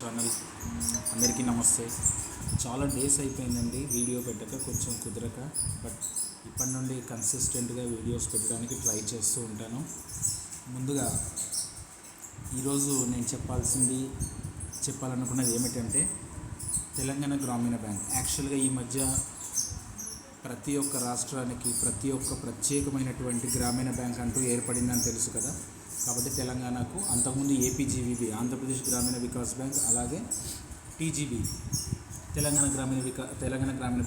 Channel అందరికీ నమస్తే. చాలా డేస్ అయిపోయిందండి వీడియో పెట్టక, కొంచెం కుదరక. బట్ ఇప్పటి నుండి కన్సిస్టెంట్గా వీడియోస్ పెట్టడానికి ట్రై చేస్తూ ఉంటాను. ముందుగా ఈరోజు నేను చెప్పాలనుకున్నది ఏమిటంటే, తెలంగాణ గ్రామీణ బ్యాంక్ యాక్చువల్గా ఈ మధ్య ప్రతి ఒక్క రాష్ట్రానికి ప్రతి ఒక్క ప్రత్యేకమైనటువంటి గ్రామీణ బ్యాంక్ అంటూ ఏర్పడిందని తెలుసు కదా. కాబట్టి తెలంగాణకు అంతకుముందు ఏపీజీవీబీ ఆంధ్రప్రదేశ్ గ్రామీణ వికాస్ బ్యాంక్, అలాగే టీజీబీ తెలంగాణ గ్రామీణ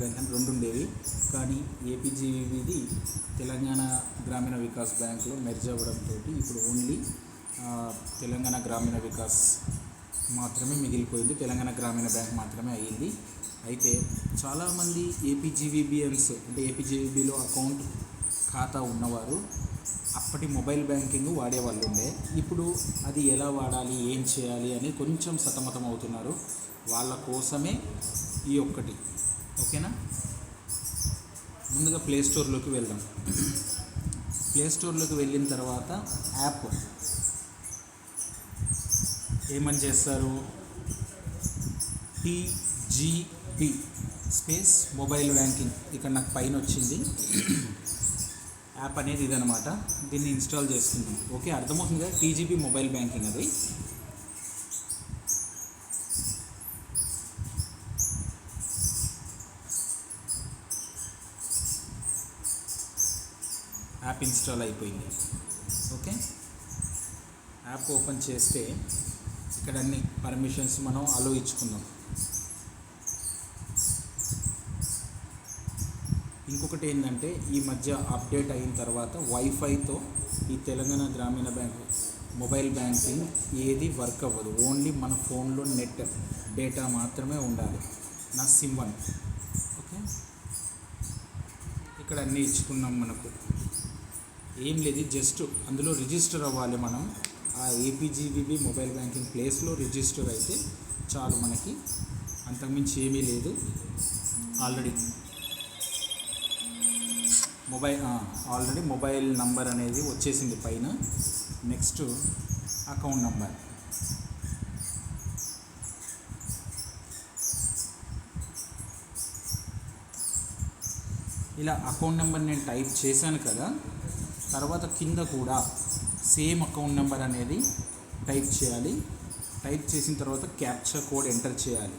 బ్యాంక్ అని రెండు ఉండేవి. కానీ ఏపీజీవీబీది తెలంగాణ గ్రామీణ వికాస్ బ్యాంక్లో మెర్జ్ అవ్వడంతో ఇప్పుడు ఓన్లీ తెలంగాణ గ్రామీణ వికాస్ మాత్రమే మిగిలిపోయింది, తెలంగాణ గ్రామీణ బ్యాంక్ మాత్రమే అయ్యింది. అయితే చాలామంది ఏపీజీవీబీఎన్స్ అంటే ఏపీజీవీబీలో అకౌంట్ ఖాతా ఉన్నవారు అప్పటి మొబైల్ బ్యాంకింగ్ వాడేవాళ్ళు ఉండే. ఇప్పుడు అది ఎలా వాడాలి, ఏం చేయాలి అని కొంచెం సతమతం అవుతున్నారు. వాళ్ళ కోసమే ఈ ఒక్కటి, ఓకేనా. ముందుగా ప్లేస్టోర్లోకి వెళ్దాం. ప్లేస్టోర్లోకి వెళ్ళిన తర్వాత యాప్ ఏమని చేస్తారు, టీజీబీ స్పేస్ మొబైల్ బ్యాంకింగ్, ఇక్కడ నాకు పైన వచ్చింది యాప్ అనేది ఇదనమాట. దీన్ని ఇన్స్టాల్ చేసుకుందాం. ఓకే, అర్థమవుతుంది కదా, టీజీబీ మొబైల్ బ్యాంకింగ్. అది యాప్ ఇన్స్టాల్ అయిపోయింది. ఓకే, యాప్ ఓపెన్ చేస్తే ఇక్కడ అన్ని పర్మిషన్స్ మనం అలో ఇచ్చుకుందాం. ఇంకొకటి ఏంటంటే, ఈ మధ్య అప్డేట్ అయిన తర్వాత వైఫైతో ఈ తెలంగాణ గ్రామీణ బ్యాంక్ మొబైల్ బ్యాంకింగ్ ఏది వర్క్ అవ్వదు. ఓన్లీ మన ఫోన్లో నెట్ డేటా మాత్రమే ఉండాలి. నా సిమ్ 1. ఓకే, ఇక్కడ అన్నీ ఇచ్చుకున్నాం. మనకు ఏం లేదు, జస్ట్ అందులో రిజిస్టర్ అవ్వాలి. మనం ఆ ఏపీజీవీబీ మొబైల్ బ్యాంకింగ్ ప్లేస్లో రిజిస్టర్ అయితే చాలు, మనకి అంతకుమించి ఏమీ లేదు. ఆల్రెడీ మొబైల్ నంబర్ అనేది వచ్చేసింది పైన. Next account number. ఇలా అకౌంట్ నెంబర్ నేను టైప్ చేశాను కదా. తర్వాత కింద కూడా సేమ్ అకౌంట్ నెంబర్ అనేది టైప్ చేయాలి. టైప్ చేసిన తర్వాత క్యాప్చా కోడ్ ఎంటర్ చేయాలి.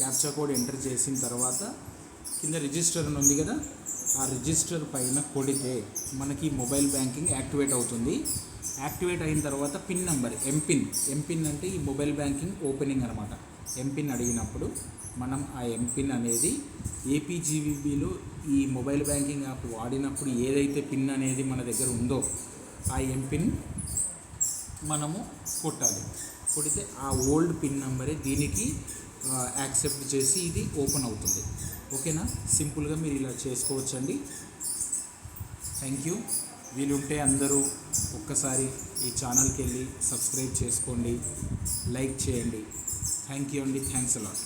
క్యాప్చా కోడ్ ఎంటర్ చేసిన తర్వాత కింద రిజిస్టర్ అని ఉంది కదా, ఆ రిజిస్టర్ పైన కొడితే మనకి మొబైల్ బ్యాంకింగ్ యాక్టివేట్ అవుతుంది. యాక్టివేట్ అయిన తర్వాత పిన్ నెంబర్, ఎంపిన్ అంటే ఈ మొబైల్ బ్యాంకింగ్ ఓపెనింగ్ అనమాట. ఎంపిన్ అడిగినప్పుడు మనం ఆ ఎంపిన్ అనేది ఏపీజీవీబీలో ఈ మొబైల్ బ్యాంకింగ్ యాప్ వాడినప్పుడు ఏదైతే పిన్ అనేది మన దగ్గర ఉందో ఆ ఎంపిన్ మనము కొట్టాలి. కొడితే ఆ ఓల్డ్ పిన్ నెంబరే దీనికి యాక్సెప్ట్ చేసి ఇది ఓపెన్ అవుతుంది. ఓకేనా, సింపుల్గా మీరు ఇలా చేసుకోవచ్చండి. Thank you. వీలుంటే అందరూ ఒక్కసారి ఈ ఛానల్కి వెళ్ళి సబ్స్క్రైబ్ చేసుకోండి, లైక్ చేయండి. థ్యాంక్ యూ అండి. Thanks a lot.